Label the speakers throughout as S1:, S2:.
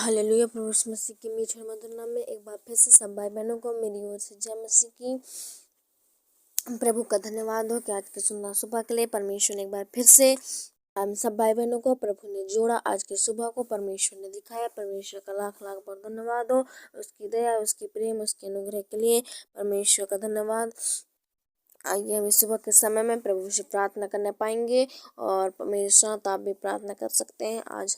S1: Hallelujah. प्रभु यीशु मसीह के मीठे मधुर नाम में एक बार फिर से सब भाई बहनों को मेरी ओर से जय मसीह की। प्रभु का धन्यवाद हो कि आज की सुंदर सुबह के लिए परमेश्वर ने एक बार फिर से हम सब भाई बहनों को प्रभु ने जोड़ा। आज की सुबह को परमेश्वर ने दिखाया। परमेश्वर का लाख लाख बार धन्यवाद हो। उसकी दया, उसकी प्रेम, उसके अनुग्रह के लिए परमेश्वर का धन्यवाद। आइए हम इस सुबह के समय में प्रभु से प्रार्थना करने पाएंगे और मेरे साथ आप भी प्रार्थना कर सकते हैं। आज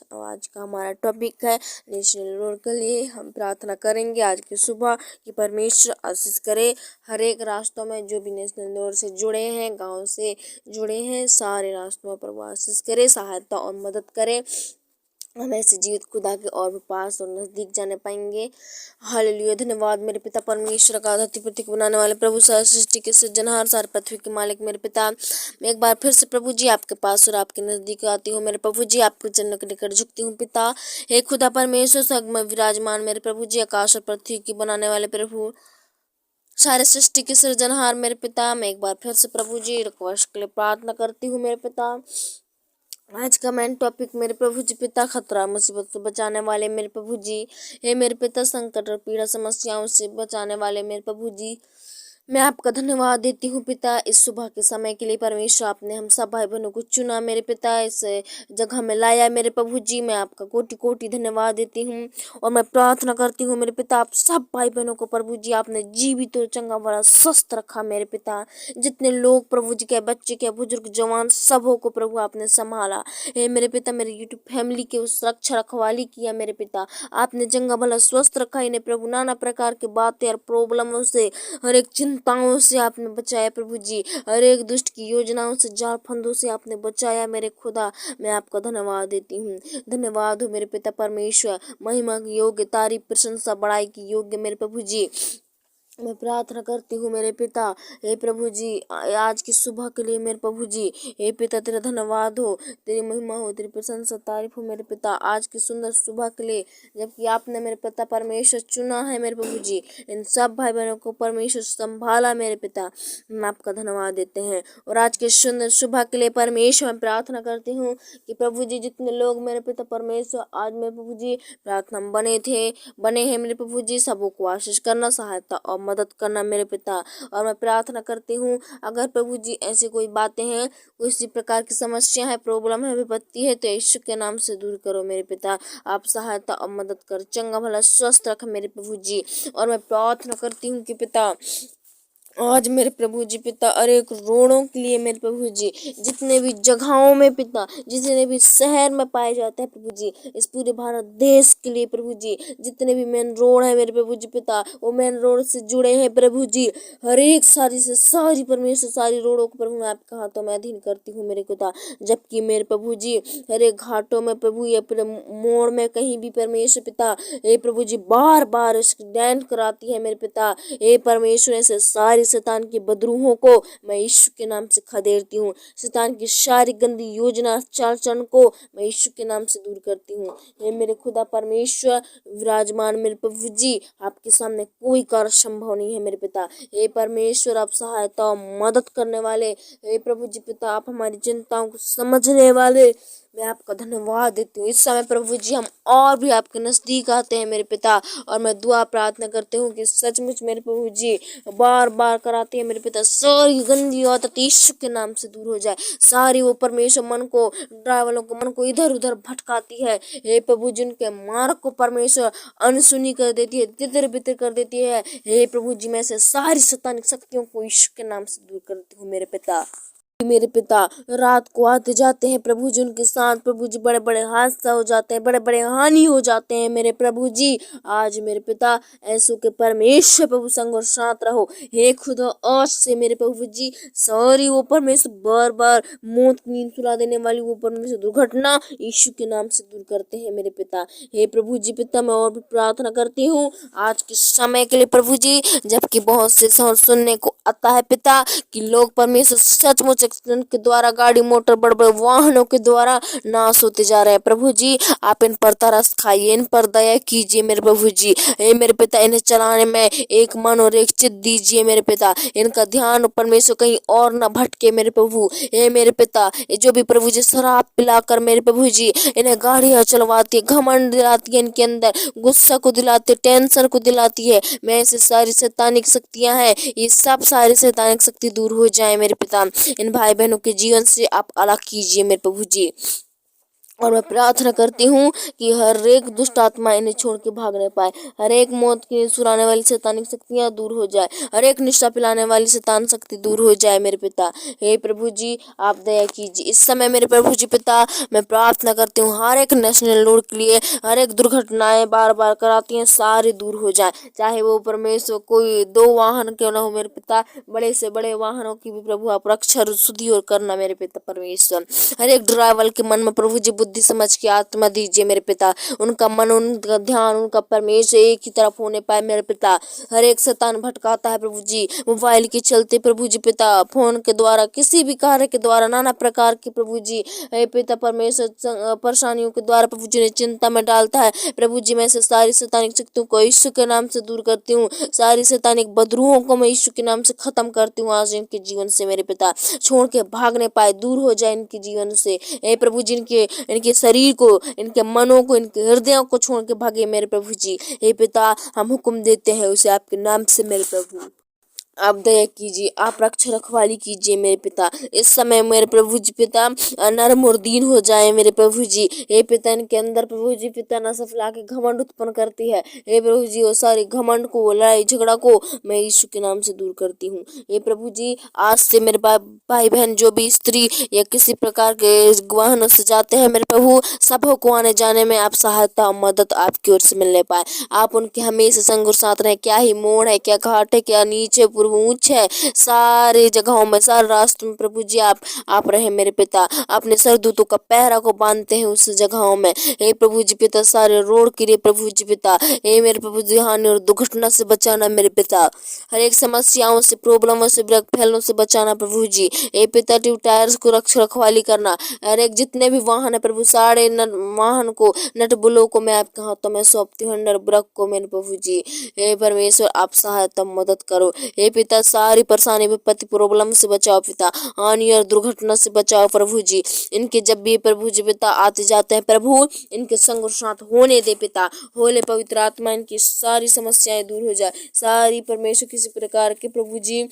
S1: का हमारा टॉपिक है नेशनल रोड के लिए हम प्रार्थना करेंगे आज की सुबह कि परमेश्वर आशीष करे। हर एक रास्तों में जो भी नेशनल रोड से जुड़े हैं, गांव से जुड़े हैं, सारे रास्तों में प्रभु आशीष करे, सहायता और मदद करे। हम ऐसे जीवित खुदा के और भी पास और नजदीक जाने पाएंगे। हालेलुया। धन्यवाद मेरे पिता परमेश्वर का, धरती पृथ्वी को बनाने वाले प्रभु, सारी सृष्टि के सृजनहार, सारे पृथ्वी के मालिक मेरे पिता। मैं एक बार फिर से प्रभु जी आपके पास और आपके नजदीक आती हूँ। मेरे प्रभु जी आपके चरणों के निकट झुकती हूँ पिता। हे खुदा परमेश्वर स्वर्ग में विराजमान मेरे प्रभु जी, आकाश और पृथ्वी की बनाने वाले प्रभु, सारे सृष्टि के सृजनहार मेरे पिता। मैं एक बार फिर से प्रभु जी रिक्वेस्ट के लिए प्रार्थना करती हूँ मेरे पिता। आज का मेन टॉपिक मेरे प्रभु जी पिता, खतरा मुसीबत से बचाने वाले मेरे प्रभु जी। हे मेरे पिता, संकट और पीड़ा समस्याओं से बचाने वाले मेरे प्रभु जी, मैं आपका धन्यवाद देती हूँ पिता इस सुबह के समय के लिए। परमेश्वर आपने हम सब भाई बहनों को चुना मेरे पिता, इस जगह में लाया मेरे प्रभु जी। मैं आपका कोटि कोटि धन्यवाद देती हूँ और मैं प्रार्थना करती हूँ मेरे पिता, आप सब भाई बहनों को प्रभु जी आपने जीवित और चंगा बड़ा स्वस्थ रखा मेरे पिता। जितने लोग प्रभु जी के, बच्चे के, बुजुर्ग, जवान, सबों को प्रभु आपने संभाला। हे मेरे पिता, मेरे यूट्यूब फैमिली के उस रक्षा रखवाली किया मेरे पिता। आपने चंगा भला स्वस्थ रखा इन्हें प्रभु। नाना प्रकार की बातें और प्रॉब्लमों से, हर एक चिंताओं से आपने बचाया प्रभु जी। हर एक दुष्ट की योजनाओं से, जाल फंदों से आपने बचाया मेरे खुदा। मैं आपका धन्यवाद देती हूँ। धन्यवाद हो मेरे पिता परमेश्वर। महिमा की योग्य, तारीफ, प्रशंसा, बड़ाई की योग्य मेरे प्रभु जी। मैं प्रार्थना करती हूँ मेरे पिता। हे प्रभु जी आज की सुबह के लिए मेरे प्रभु जी, हे पिता तेरा धन्यवाद हो, तेरी महिमा हो, तेरी प्रशंसा तारीफ हो मेरे पिता। आज की सुंदर सुबह के लिए जबकि आपने मेरे पिता परमेश्वर चुना है मेरे प्रभु जी, इन सब भाई बहनों को परमेश्वर संभाला मेरे पिता। हम आपका धन्यवाद देते हैं और आज की सुंदर सुबह के लिए परमेश्वर मैं प्रार्थना करती हूँ कि प्रभु जी जितने लोग मेरे पिता परमेश्वर आज मेरे प्रभु जी प्रार्थना बने हैं मेरे प्रभु जी, सबों को आशीष करना, सहायता और मदद करना मेरे पिता। और मैं प्रार्थना करती हूँ अगर प्रभु जी ऐसी कोई बातें हैं, किसी प्रकार की समस्या है, प्रॉब्लम है, विपत्ति है, तो यीशु के नाम से दूर करो मेरे पिता। आप सहायता और मदद कर, चंगा भला स्वस्थ रख मेरे प्रभु जी। और मैं प्रार्थना करती हूँ कि पिता आज मेरे प्रभु जी पिता अनेक रोड़ों के लिए मेरे प्रभु जी, जितने भी जगहों में पिता, जितने भी शहर में पाए जाते हैं प्रभु जी, इस पूरे भारत देश के लिए प्रभु जी, जितने भी मेन रोड है मेरे प्रभु जी पिता, वो मेन रोड से जुड़े हैं प्रभु जी। हर एक सारी से सारी परमेश्वर सारी रोडों को प्रभु मैं आपके हाथों में अधीन करती हूँ मेरे पिता। जबकि मेरे प्रभु जी हर एक घाटों में प्रभु या मोड़ में कहीं भी परमेश्वर पिता, हे प्रभु जी बार बार एक्सीडेंट कराती है मेरे पिता। हे परमेश्वर ऐसे सारी शैतान की बदरूहों को मैं यीशु के नाम से खदेड़ती हूँ। शैतान की सारी गंदी योजना, चाल चलन को मैं यीशु के नाम से दूर करती हूँ। हे मेरे खुदा परमेश्वर विराजमान मेरे प्रभु जी, आपके सामने कोई कार्य संभव नहीं है मेरे पिता। हे परमेश्वर आप सहायता और मदद करने वाले, हे प्रभु जी पिता आप हमारी चिंताओं को समझने वाले, मैं आपका धन्यवाद देती हूँ। इस समय प्रभु जी हम और भी आपके नजदीक आते हैं मेरे पिता और मैं दुआ प्रार्थना करती हूँ कि सचमुच मेरे प्रभु जी बार बार कराते हैं मेरे पिता, सारी गंदी आदत यीशु के नाम से दूर हो जाए। सारी वो परमेश्वर मन को, ड्राइवरों को मन को इधर उधर भटकाती है, हे प्रभु जी उनके मार्ग को परमेश्वर अनसुनी कर देती है, तितर बितर कर देती है। हे प्रभु जी मैं से सारी शैतानिक शक्तियों को यीशु के नाम से दूर करती हूँ मेरे पिता। मेरे पिता रात को आते जाते हैं प्रभु जी, उनके साथ प्रभु जी बड़े बड़े हादसा हो जाते हैं, बड़े बड़े हानि हो जाते हैं मेरे प्रभु जी। आज मेरे पिता ऐसो के परमेश्वर प्रभु संग और साथ रहो। हे खुदा आज से मेरे प्रभु जी सारी वो परमेश्वर बार बार मौत की नींद सुला देने वाली वो परमेश्वर दुर्घटना यीशु के नाम से दूर करते हैं मेरे पिता। हे प्रभु जी पिता मैं और भी प्रार्थना करती हूँ आज के समय के लिए प्रभु जी, जबकि बहुत से सुनने को आता है पिता कि लोग परमेश्वर सचमुच एक्सीडेंट के द्वारा, गाड़ी मोटर बड़े बड़े वाहनों के द्वारा नाश होते जा रहे हैं। प्रभु जी आप इन पर तरस खाइए, इन पर दया कीजिए मेरे प्रभु जी। हे मेरे पिता इन्हें चलाने में एक मन और एक चित्त दीजिए मेरे पिता। इनका ध्यान परमेश्वर कहीं और न भटके मेरे प्रभु। हे मेरे पिता ये जो भी प्रभु जी शराब पिलाकर मेरे प्रभु जी इन्हें गाड़ियां चलवाती है, घमंड दिलाती है, इनके अंदर गुस्सा को दिलाती है, टेंशन को दिलाती है, मैं ऐसी सारी शैतानिक शक्तियां हैं, ये सब सारी शैतानिक शक्ति दूर हो जाए मेरे पिता। इन भाई बहनों के जीवन से आप अलग कीजिए मेरे प्रभु जी। और मैं प्रार्थना करती हूँ कि हर एक दुष्ट आत्मा इन्हें छोड़ के भाग नहीं पाए, हर एक मौत की सुनाने वाली शैतानिक शक्तियाँ दूर हो जाए, हर एक निशा पिलाने वाली शैतान शक्ति दूर हो जाए मेरे पिता। हे प्रभु जी आप दया कीजिए। इस समय मेरे प्रभु जी पिता मैं प्रार्थना करती हूँ हर एक नेशनल रोड के लिए, हर एक दुर्घटनाएं बार बार कराती हैं सारी दूर हो जाए, चाहे वो परमेश्वर कोई 2 वाहन क्यों ना हो मेरे पिता, बड़े से बड़े वाहनों की भी प्रभु आप रक्षा सुधी और करना मेरे पिता परमेश्वर। हर एक ड्राइवर के मन में प्रभु जी बुद्धि समझ के आत्मा दीजिए मेरे पिता, उनका मन उनका ध्यान उनका परमेश्वर एक ही तरफ होने पाए मेरे पिता। हर एक शैतान भटकाता है प्रभु जी मोबाइल के चलते प्रभु जी पिता, फोन के द्वारा किसी भी कार्य के द्वारा नाना प्रकार के प्रभु जी हे पिता परमेश्वर परेशानियों के द्वारा प्रभु जी ने चिंता में डालता है प्रभु जी। मैं से सारी शैतानिक शक्तियों को यीशु के नाम से दूर करती हूँ, सारी शैतानिक बदरूहों को मैं यीशु के नाम से खत्म करती हूँ आज इनके जीवन से मेरे पिता, छोड़ के भागने पाए, दूर हो जाए इनके जीवन से। हे प्रभु जी इनके शरीर को, इनके मनों को, इनके हृदयों को छोड़ के भागे मेरे प्रभु जी। हे पिता हम हुक्म देते हैं उसे आपके नाम से मेरे प्रभु, आप दया कीजिए, आप रक्षा रखवाली कीजिए मेरे पिता। इस समय मेरे प्रभु जी पिता नरम और दीन हो जाए मेरे प्रभु जी। हे पिता इनके अंदर प्रभु जी पिता नशा फैला के घमंड उत्पन्न करती है, हे प्रभु जी वो सारे घमंड को, लड़ाई झगड़ा को मैं यीशु के नाम से दूर करती हूँ। हे प्रभु जी आज से मेरे भाई बहन जो भी स्त्री या किसी प्रकार के वाहनों से जाते हैं मेरे प्रभु, सबों को आने जाने में आप सहायता और मदद आपकी ओर से मिलने पाए। आप उनके हमेशा संग और साथ रहे, क्या ही मोड़ है, क्या घाट है, क्या नीचे ऊंच है, सारी जगहों में सारे रास्तों में प्रभु जी आप रहे मेरे पिता। अपने सरदूतों का पहरा को बांधते हैं उस जगहों में, हे प्रभु जी पिता सारे रोड के लिए प्रभु जी पिता, हे मेरे प्रभु जी हानि और दुर्घटना से बचाना मेरे पिता, हर एक समस्याओं से प्रॉब्लमों से ब्रेक फैलों से बचाना प्रभु जी। हे पिता ट्यूब टायर्स को रखवाली करना, हर एक जितने भी वाहन है प्रभु सारे वाहन को नट बुलों को मैं आपके हाथों में सौंपती हूँ, अंडर ब्रेक को मेरे प्रभु जी। हे परमेश्वर आप सहायता मदद करो हे पिता, सारी परेशानी विपत्ति प्रॉब्लम से बचाओ पिता, हानि और दुर्घटना से बचाओ प्रभु जी। इनके जब भी प्रभु जी पिता आते जाते हैं प्रभु इनके संग और साथ होने दे पिता, होले पवित्र आत्मा इनकी सारी समस्याएं दूर हो जाए, सारी परमेश्वर किसी प्रकार के प्रभु जी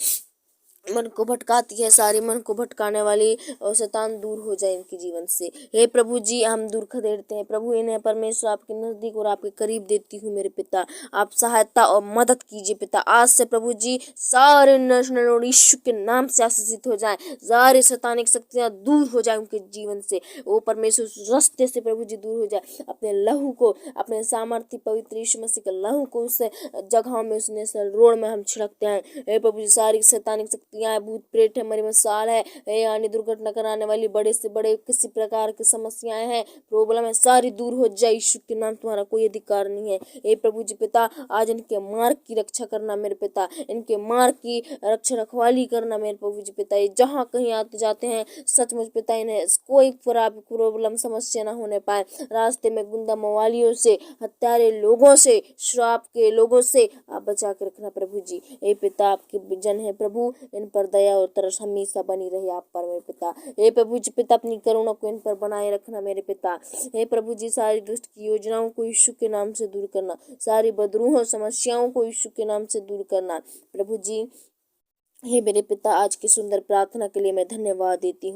S1: मन को भटकाती है, सारी मन को भटकाने वाली और शैतान दूर हो जाए इनके जीवन से। हे प्रभु जी हम दूर खदेड़ते हैं प्रभु इन्हें परमेश्वर आपके नजदीक और आपके करीब देती हूँ मेरे पिता, आप सहायता और मदद कीजिए पिता। आज से प्रभु जी सारे नेशनल और यीशु के नाम से आशीषित हो जाए, सारी शैतानिक शक्तियाँ दूर हो जाए उनके जीवन से, वो परमेश्वर रास्ते से प्रभु जी दूर हो जाए। अपने लहू को, अपने सामर्थ्य पवित्र यीशु मसीह के लहू को उस जगह में, उस नेशनल रोड में हम छिड़कते हैं। हे प्रभु जी सारी शैतानिक भूत प्रेत है, मरी मसाल है, यानी दुर्घटना कराने वाली बड़े से बड़े किसी प्रकार की समस्याएं हैं, प्रॉब्लम है, सारी दूर हो जाए यीशु के नाम, तुम्हारा कोई अधिकार नहीं है। हे प्रभु जी पिता आज इनके मार्ग की रक्षा करना मेरे पिता, इनके मार्ग की रक्षा रखवाली करना मेरे प्रभु जी पिता। ये जहाँ कहीं आते जाते हैं सचमुच पिता इन्हें कोई प्रॉब्लम समस्या ना होने पाए, रास्ते में गुंडा मवालियों से, हत्यारे लोगों से, श्राप के लोगों से आप बचा के रखना प्रभु जी। हे पिता आपके जन है प्रभु, इन पर दया और तरस हमेशा बनी रहे आप पर मेरे पिता। हे प्रभु जी पिता अपनी करुणा को इन पर बनाए रखना मेरे पिता। हे प्रभु जी सारी दुष्ट की योजनाओं को यीशु के नाम से दूर करना, सारी बदरूह समस्याओं को यीशु के नाम से दूर करना प्रभु जी। हे मेरे पिता आज की सुंदर प्रार्थना के लिए मैं धन्यवाद देती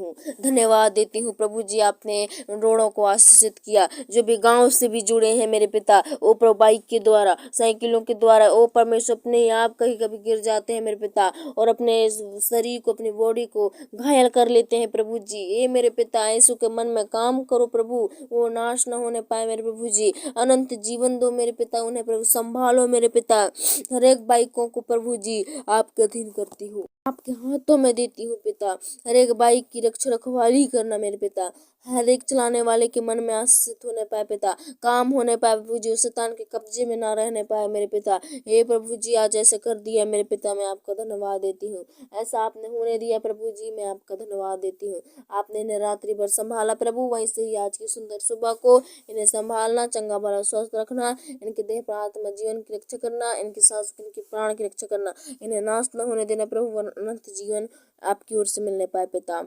S1: हूँ प्रभु जी। आपने रोड़ों को आशीषित किया, जो भी गांव से भी जुड़े हैं मेरे पिता, ओ प्रभु बाइक के द्वारा, साइकिलों के द्वारा, ओ परमेश्वर अपने आप कहीं कभी गिर जाते हैं मेरे पिता और अपने शरीर को, अपनी बॉडी को घायल कर लेते हैं प्रभु जी। ये मेरे पिता यीशु के मन में काम करो प्रभु, वो नाश न होने पाए मेरे प्रभु जी, अनंत जीवन दो मेरे पिता, उन्हें प्रभु संभालो मेरे पिता। हर एक बाइकों को प्रभु जी आपके अधीन करती हूँ। आपके हाथों में देती हूँ पिता। हर एक बाइक की रक्षा रखवाली करना मेरे पिता। हर एक चलाने वाले के मन में आश्रित होने पाए पिता, काम होने पाए प्रभु जी, उस शैतान के कब्जे में ना रहने पाए मेरे पिता। हे प्रभु जी, आज ऐसे कर दिया मेरे पिता, मैं आपका धन्यवाद देती हूँ। ऐसा आपने होने दिया प्रभु जी, मैं आपका धन्यवाद देती हूँ। आपने इन्हें रात्रि भर संभाला प्रभु, वहीं से ही आज की सुंदर सुबह को इन्हें संभालना, चंगा भला स्वस्थ रखना, इनके देह प्राण जीवन की रक्षा करना, इनकी सांस इनके प्राण की रक्षा करना, इन्हें नाश न होने देना प्रभु, अनंत जीवन आपकी ओर से मिलने पाए पिता।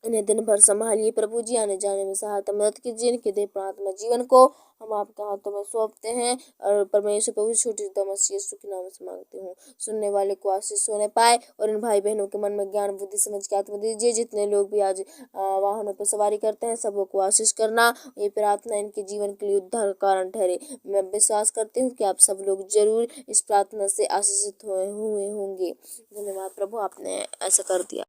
S1: इन्हें दिन भर संभालिए प्रभु जी, आने जाने में सहायता मदद कीजिए। इनके देह प्राण जीवन को हम आपके हाथों में सौंपते हैं और परमेश्वर प्रभु छोटी मसीह यीशु के नाम से मांगते हूँ। सुनने वाले को आशीष होने पाए और इन भाई बहनों के मन में ज्ञान बुद्धि समझ के आत्मा दीजिए। जितने लोग भी आज वाहनों पर सवारी करते हैं सबों को आशीष करना, ये प्रार्थना इनके जीवन के लिए उद्धार का कारण ठहरे। मैं विश्वास करती हूँ कि आप सब लोग जरूर इस प्रार्थना से आशीषित हुए होंगे। धन्यवाद प्रभु, आपने ऐसा कर दिया।